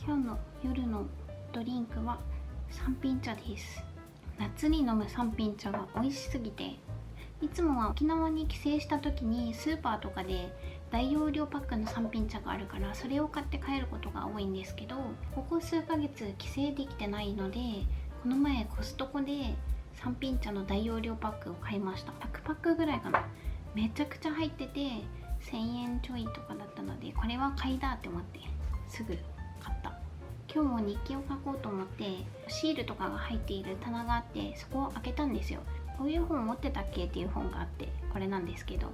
今日の夜のドリンクは三品茶です。夏に飲む三品茶が美味しすぎて、いつもは沖縄に帰省した時にスーパーとかで大容量パックの三品茶があるから、それを買って帰ることが多いんですけど、ここ数ヶ月帰省できてないので、この前コストコで三品茶の大容量パックを買いました。100パックぐらいかな。めちゃくちゃ入ってて1000円ちょいとかだったので、これは買いだって思ってすぐ買った。今日も日記を書こうと思ってシールとかが入っている棚があって、そこを開けたんですよ。こういう本持ってたっけっていう本があって、これなんですけど、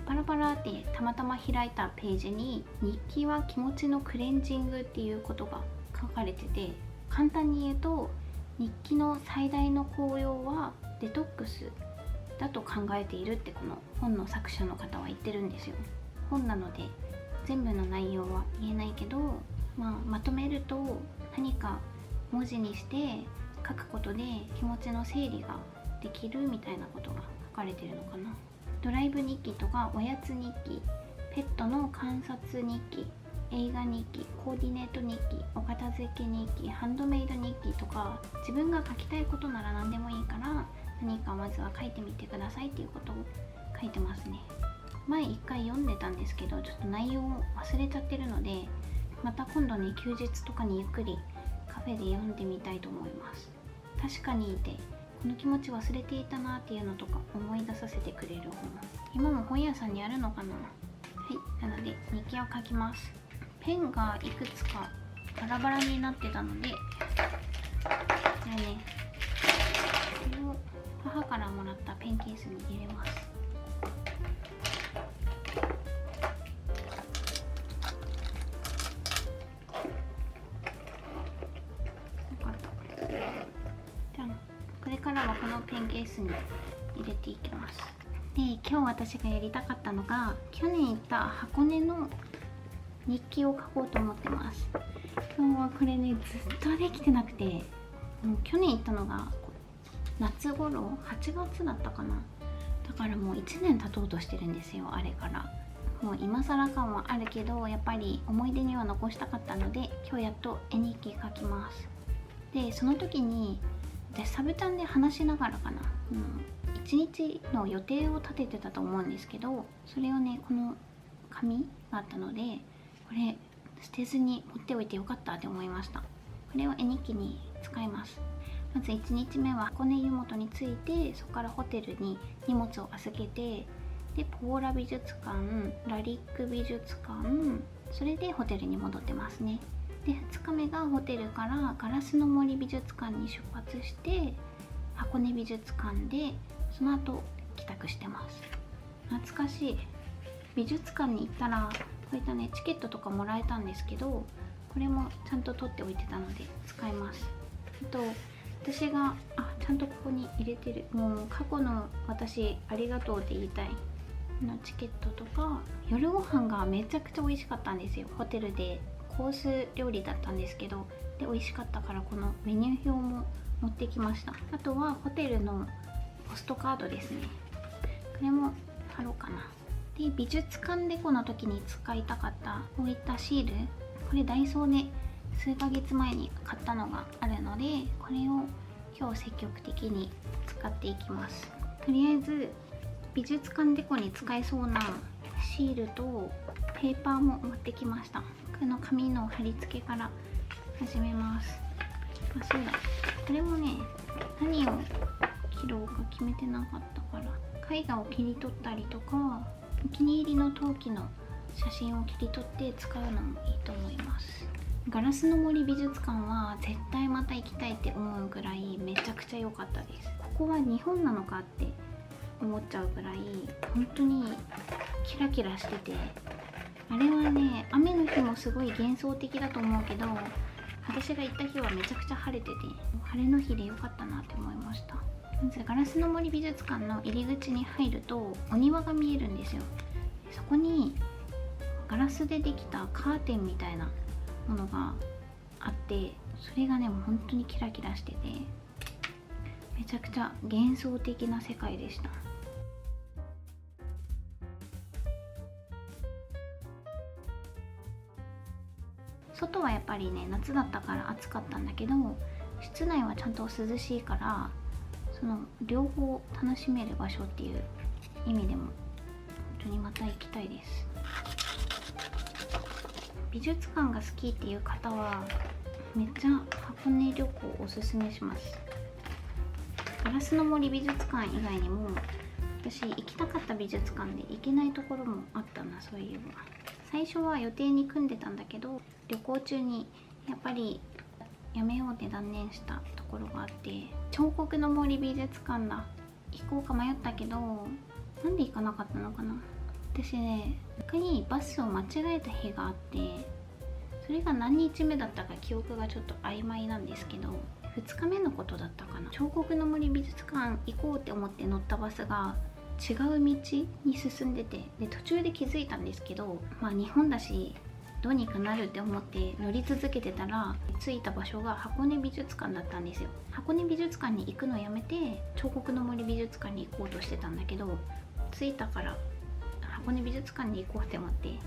パラパラってたまたま開いたページに、日記は気持ちのクレンジングっていうことが書かれてて、簡単に言うと日記の最大の効用はデトックスだと考えているって、この本の作者の方は言ってるんですよ。本なので全部の内容は言えないけど、まとめると、何か文字にして書くことで気持ちの整理ができるみたいなことが書かれてるのかな。ドライブ日記とかおやつ日記、ペットの観察日記、映画日記、コーディネート日記、お片付け日記、ハンドメイド日記とか、自分が書きたいことなら何でもいいから、何かまずは書いてみてくださいっていうことを書いてますね。前一回読んでたんですけど、ちょっと内容を忘れちゃってるので、また今度ね、休日とかにゆっくりカフェで読んでみたいと思います。確かにいて、この気持ち忘れていたなっていうのとか思い出させてくれる本、今も本屋さんにあるのかな。はい、なので日記を書きます。ペンがいくつかバラバラになってたので、これね、これを母からもらったペンケースに入れます。これからはこのペンケースに入れていきます。で、今日私がやりたかったのが、去年行った箱根の日記を書こうと思ってます。今日はこれね、ずっとできてなくて、もう去年行ったのが夏頃、8月だったかな。だからもう1年経とうとしてるんですよ、あれから。もう今更感はあるけど、やっぱり思い出には残したかったので、今日やっと絵日記書きます。で、その時に私サブチャンで話しながらかな、1日の予定を立ててたと思うんですけど、それをね、この紙があったので、これ捨てずに持っておいてよかったって思いました。これを絵日記に使います。まず1日目は箱根湯本に着いて、そこからホテルに荷物を預けて、でポーラ美術館、ラリック美術館、それでホテルに戻ってますね。で2日目がホテルからガラスの森美術館に出発して、箱根美術館でその後帰宅してます。懐かしい。美術館に行ったらこういったね、チケットとかもらえたんですけど、これもちゃんと取っておいてたので使います。私がちゃんとここに入れてる、もう過去の私ありがとうって言いたいのチケットとか、夜ご飯がめちゃくちゃ美味しかったんですよ。ホテルでコース料理だったんですけど、で美味しかったから、このメニュー表も持ってきました。あとはホテルのポストカードですね。これも貼ろうかな。で、美術館デコの時に使いたかったこういったシール、これダイソーで数ヶ月前に買ったのがあるので、これを今日積極的に使っていきます。とりあえず美術館デコに使えそうなシールとペーパーも持ってきました。この紙の貼り付けから始めます。そうだ、これもね、何を切ろうか決めてなかったから、絵画を切り取ったりとか、お気に入りの陶器の写真を切り取って使うのもいいと思います。ガラスの森美術館は絶対また行きたいって思うぐらいめちゃくちゃ良かったです。ここは日本なのかって思っちゃうぐらい本当にキラキラしてて、あれはね、雨の日もすごい幻想的だと思うけど、私が行った日はめちゃくちゃ晴れてて、晴れの日で良かったなって思いました。まずガラスの森美術館の入り口に入るとお庭が見えるんですよ。そこにガラスでできたカーテンみたいなものがあって、それがね、もう本当にキラキラしてて、めちゃくちゃ幻想的な世界でした。外はやっぱりね夏だったから暑かったんだけど、室内はちゃんと涼しいから、その両方楽しめる場所っていう意味でも本当にまた行きたいです。美術館が好きっていう方はめっちゃ箱根旅行おすすめします。ガラスの森美術館以外にも私行きたかった美術館で行けないところもあったな。そういえば最初は予定に組んでたんだけど、旅行中にやっぱりやめようって断念したところがあって、彫刻の森美術館だ、行こうか迷ったけどなんで行かなかったのかな。私ね、一回バスを間違えた日があって、それが何日目だったか記憶がちょっと曖昧なんですけど、2日目のことだったかな。彫刻の森美術館行こうって思って乗ったバスが違う道に進んでて、で途中で気づいたんですけど、日本だしどうにかなるって思って乗り続けてたら、着いた場所が箱根美術館だったんですよ。箱根美術館に行くのをやめて彫刻の森美術館に行こうとしてたんだけど、着いたから箱根美術館に行こうって思って、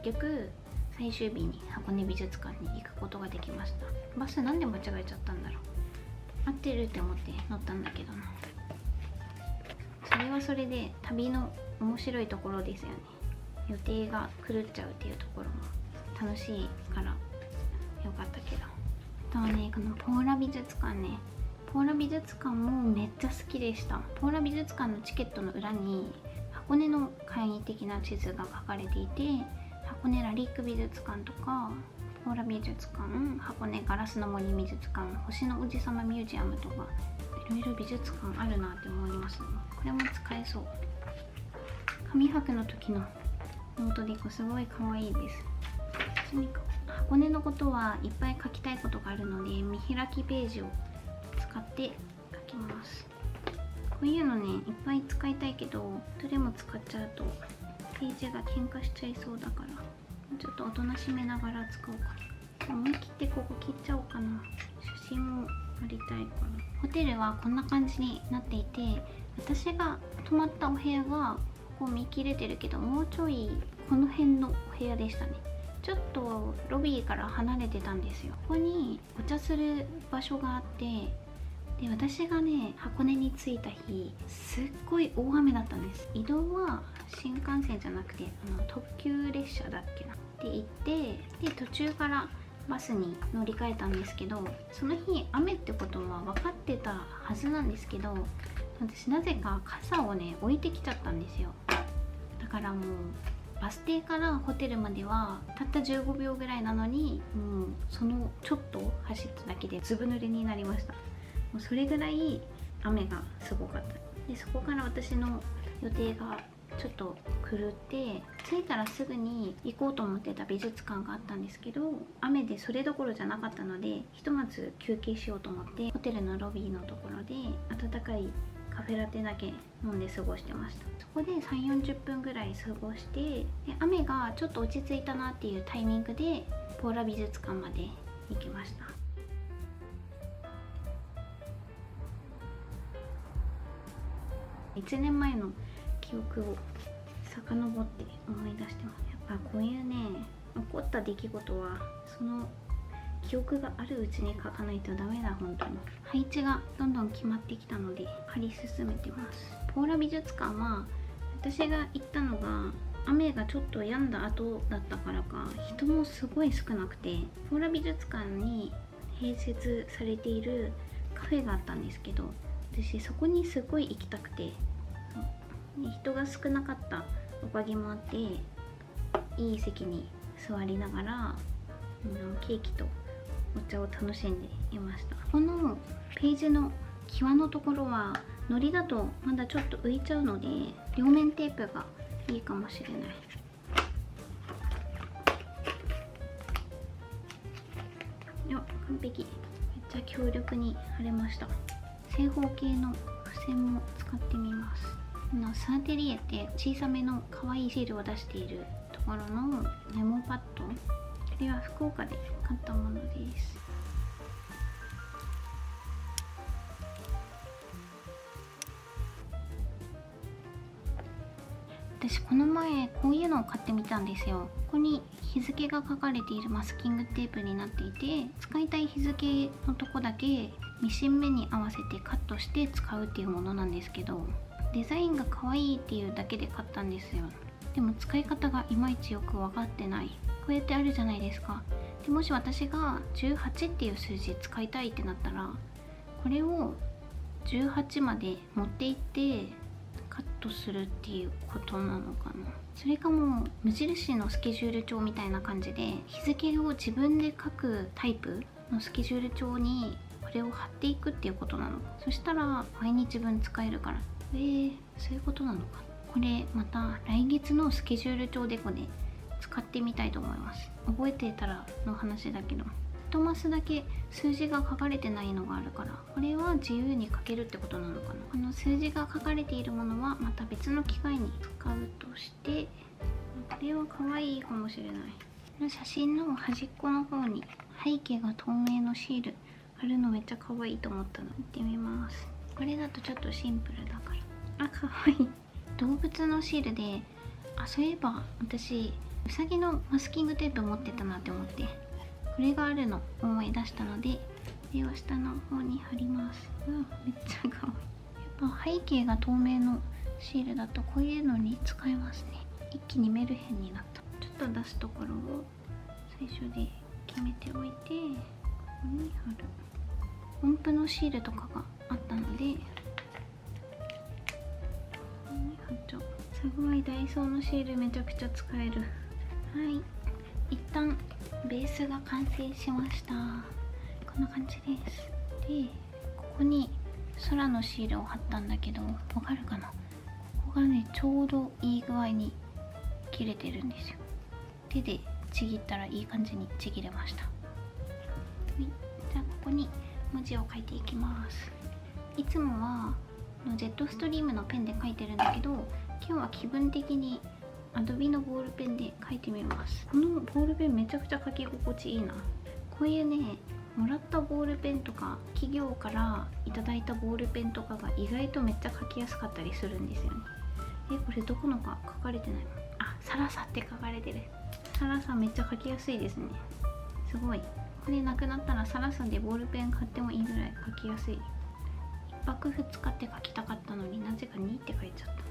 結局最終日に箱根美術館に行くことができました。バスなんで間違えちゃったんだろう。合ってるって思って乗ったんだけどな。それはそれで旅の面白いところですよね。予定が狂っちゃうっていうところも楽しいからよかったけど。あとはね、このポーラ美術館ね、ポーラ美術館もめっちゃ好きでした。ポーラ美術館のチケットの裏に箱根の簡易的な地図が書かれていて、箱根ラリック美術館とかポーラ美術館、箱根ガラスの森美術館、星の王子様ミュージアムとかいろいろ美術館あるなって思いますね。これも使えそう。紙箔の時のノートリコすごい可愛いです。箱根のことはいっぱい書きたいことがあるので、見開きページを使って書きます。こういうのね、いっぱい使いたいけどどれも使っちゃうとページが喧嘩しちゃいそうだから、ちょっとおとなしめながら使おうかな。思い切ってここ切っちゃおうかな。写真もありたいから。ホテルはこんな感じになっていて、私が泊まったお部屋がここ見切れてるけど、もうちょいこの辺のお部屋でしたね。ちょっとロビーから離れてたんですよ。ここにお茶する場所があって、で私がね箱根に着いた日すっごい大雨だったんです。移動は新幹線じゃなくて特急列車だっけなって行って、で途中からバスに乗り換えたんですけど、その日雨ってことは分かってたはずなんですけど、私なぜか傘をね置いてきちゃったんですよ。だからもうバス停からホテルまではたった15秒ぐらいなのに、もうそのちょっと走っただけでずぶ濡れになりました。もうそれぐらい雨がすごかった。でそこから私の予定がちょっと狂って、着いたらすぐに行こうと思ってた美術館があったんですけど、雨でそれどころじゃなかったので、ひとまず休憩しようと思ってホテルのロビーのところで温かいカフェラテだけ飲んで過ごしてました。そこで3、40分ぐらい過ごして、で雨がちょっと落ち着いたなっていうタイミングでポーラ美術館まで行きました。1年前の記憶を遡って思い出してます。やっぱこういうね、起こった出来事はその記憶があるうちに書かないとダメだ。本当に配置がどんどん決まってきたので貼り進めてます。ポーラ美術館は私が行ったのが雨がちょっと止んだ後だったからか、人もすごい少なくて、ポーラ美術館に併設されているカフェがあったんですけど、私そこにすごい行きたくて、人が少なかったおかげもあっていい席に座りながらケーキとお茶を楽しんでいました。このページの際のところは糊だとまだちょっと浮いちゃうので、両面テープがいいかもしれない。完璧。めっちゃ強力に貼れました。正方形の付箋も使ってみます。サーテリエって小さめの可愛いシールを出しているところのメモパッド、これは福岡で買ったものです。私この前こういうのを買ってみたんですよ。ここに日付が書かれているマスキングテープになっていて、使いたい日付のとこだけミシン目に合わせてカットして使うっていうものなんですけど、デザインが可愛いっていうだけで買ったんですよ。でも使い方がいまいちよく分かってない。こうやってあるじゃないですか。でもし私が18っていう数字使いたいってなったら、これを18まで持っていってカットするっていうことなのかな。それかもう無印のスケジュール帳みたいな感じで、日付を自分で書くタイプのスケジュール帳にこれを貼っていくっていうことなのか。そしたら毎日分使えるから、そういうことなのか。これまた来月のスケジュール帳デコで使ってみたいと思います。覚えてたらの話だけど、1マスだけ数字が書かれてないのがあるから、これは自由に書けるってことなのかな。この数字が書かれているものはまた別の機会に使うとして、これは可愛いかもしれない。写真の端っこの方に背景が透明のシール貼るのめっちゃ可愛いと思ったの。見てみます。これだとちょっとシンプルだから、可愛い。動物のシールで、そういえば私うさぎのマスキングテープ持ってたなって思って、これがあるの思い出したので、これを下の方に貼ります。めっちゃ可愛い。やっぱ背景が透明のシールだとこういうのに使えますね。一気にメルヘンになった。ちょっと出すところを最初で決めておいて、ここに貼る。音符のシールとかがあったので、ここに貼っちゃう。すごい、ダイソーのシールめちゃくちゃ使える。はい、一旦ベースが完成しました。こんな感じです。で、ここに空のシールを貼ったんだけど、わかるかな。ここがね、ちょうどいい具合に切れてるんですよ。手でちぎったらいい感じにちぎれました。はい、じゃあここに文字を書いていきます。いつもはジェットストリームのペンで書いてるんだけど、今日は気分的にアドビのボールペンで書いてみます。このボールペンめちゃくちゃ書き心地いいな。こういうね、もらったボールペンとか企業からいただいたボールペンとかが意外とめっちゃ書きやすかったりするんですよね。これどこのか書かれてないの？サラサって書かれてる。サラサめっちゃ書きやすいですね。すごい。これなくなったらサラサでボールペン買ってもいいぐらい書きやすい。1泊2日って書きたかったのになぜか2って書いちゃった。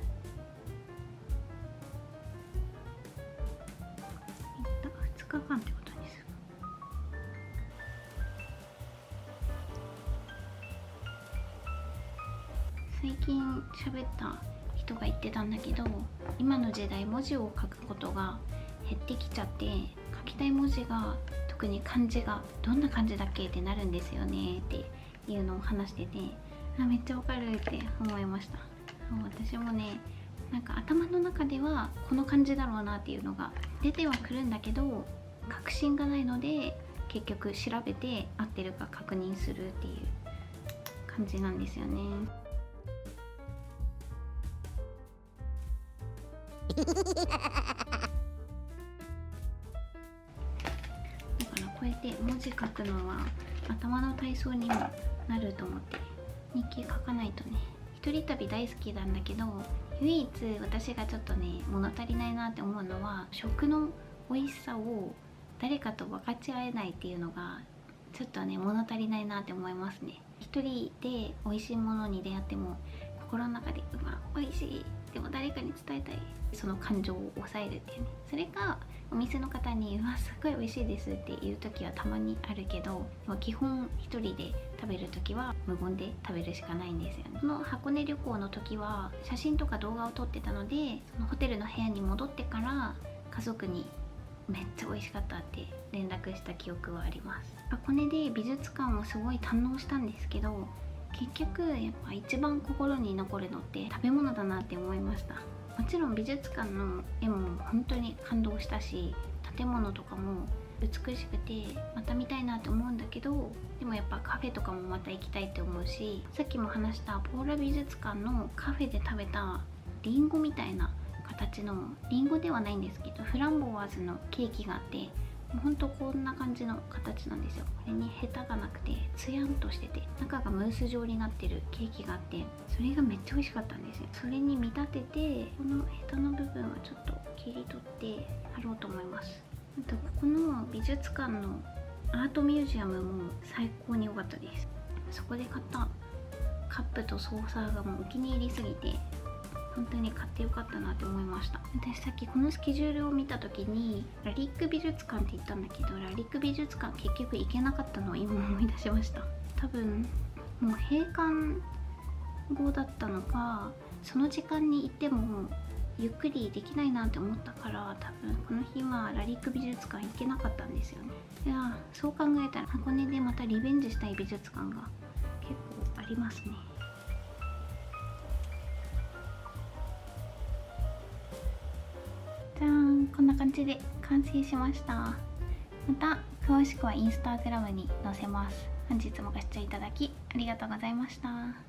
2日間ってことにする。最近喋った人が言ってたんだけど、今の時代文字を書くことが減ってきちゃって、書きたい文字が、特に漢字がどんな漢字だっけってなるんですよねっていうのを話してて、めっちゃわかるって思いました。私もね、なんか頭の中ではこの漢字だろうなっていうのが出てはくるんだけど、確信がないので結局調べて合ってるか確認するっていう感じなんですよね。だからこうやって文字書くのは頭の体操にもなると思って日記書かないとね。一人旅大好きなんだけど、唯一私がちょっとね物足りないなって思うのは、食の美味しさを誰かと分かち合えないっていうのがちょっとね物足りないなって思いますね。一人で美味しいものに出会っても心の中で美味しい、でも誰かに伝えたい、その感情を抑えるっていうね。それがお店の方にすごい美味しいですって言う時はたまにあるけど、基本一人で食べる時は無言で食べるしかないんですよね。その箱根旅行の時は写真とか動画を撮ってたので、そのホテルの部屋に戻ってから家族にめっちゃ美味しかったって連絡した記憶はあります。箱根で美術館をすごい堪能したんですけど、結局やっぱ一番心に残るのって食べ物だなって思いました。もちろん美術館の絵も本当に感動したし、建物とかも美しくてまた見たいなって思うんだけど、でもやっぱカフェとかもまた行きたいって思うし、さっきも話したポーラ美術館のカフェで食べたリンゴみたいな形の、リンゴではないんですけどフランボワーズのケーキがあって、ほんとこんな感じの形なんですよ。これにヘタがなくてツヤンとしてて中がムース状になってるケーキがあって、それがめっちゃ美味しかったんですよ。それに見立ててこのヘタの部分はちょっと切り取って貼ろうと思います。あとここの美術館のアートミュージアムも最高に良かったです。そこで買ったカップとソーサーがもうお気に入りすぎて本当に買ってよかったなって思いました。私さっきこのスケジュールを見た時にラリック美術館って言ったんだけど、ラリック美術館結局行けなかったのを今思い出しました。多分もう閉館後だったのか、その時間に行ってもゆっくりできないなって思ったから、多分この日はラリック美術館行けなかったんですよね。いやそう考えたら箱根でまたリベンジしたい美術館が結構ありますね。じゃーん、こんな感じで完成しました。また詳しくはインスタグラムに載せます。本日もご視聴いただきありがとうございました。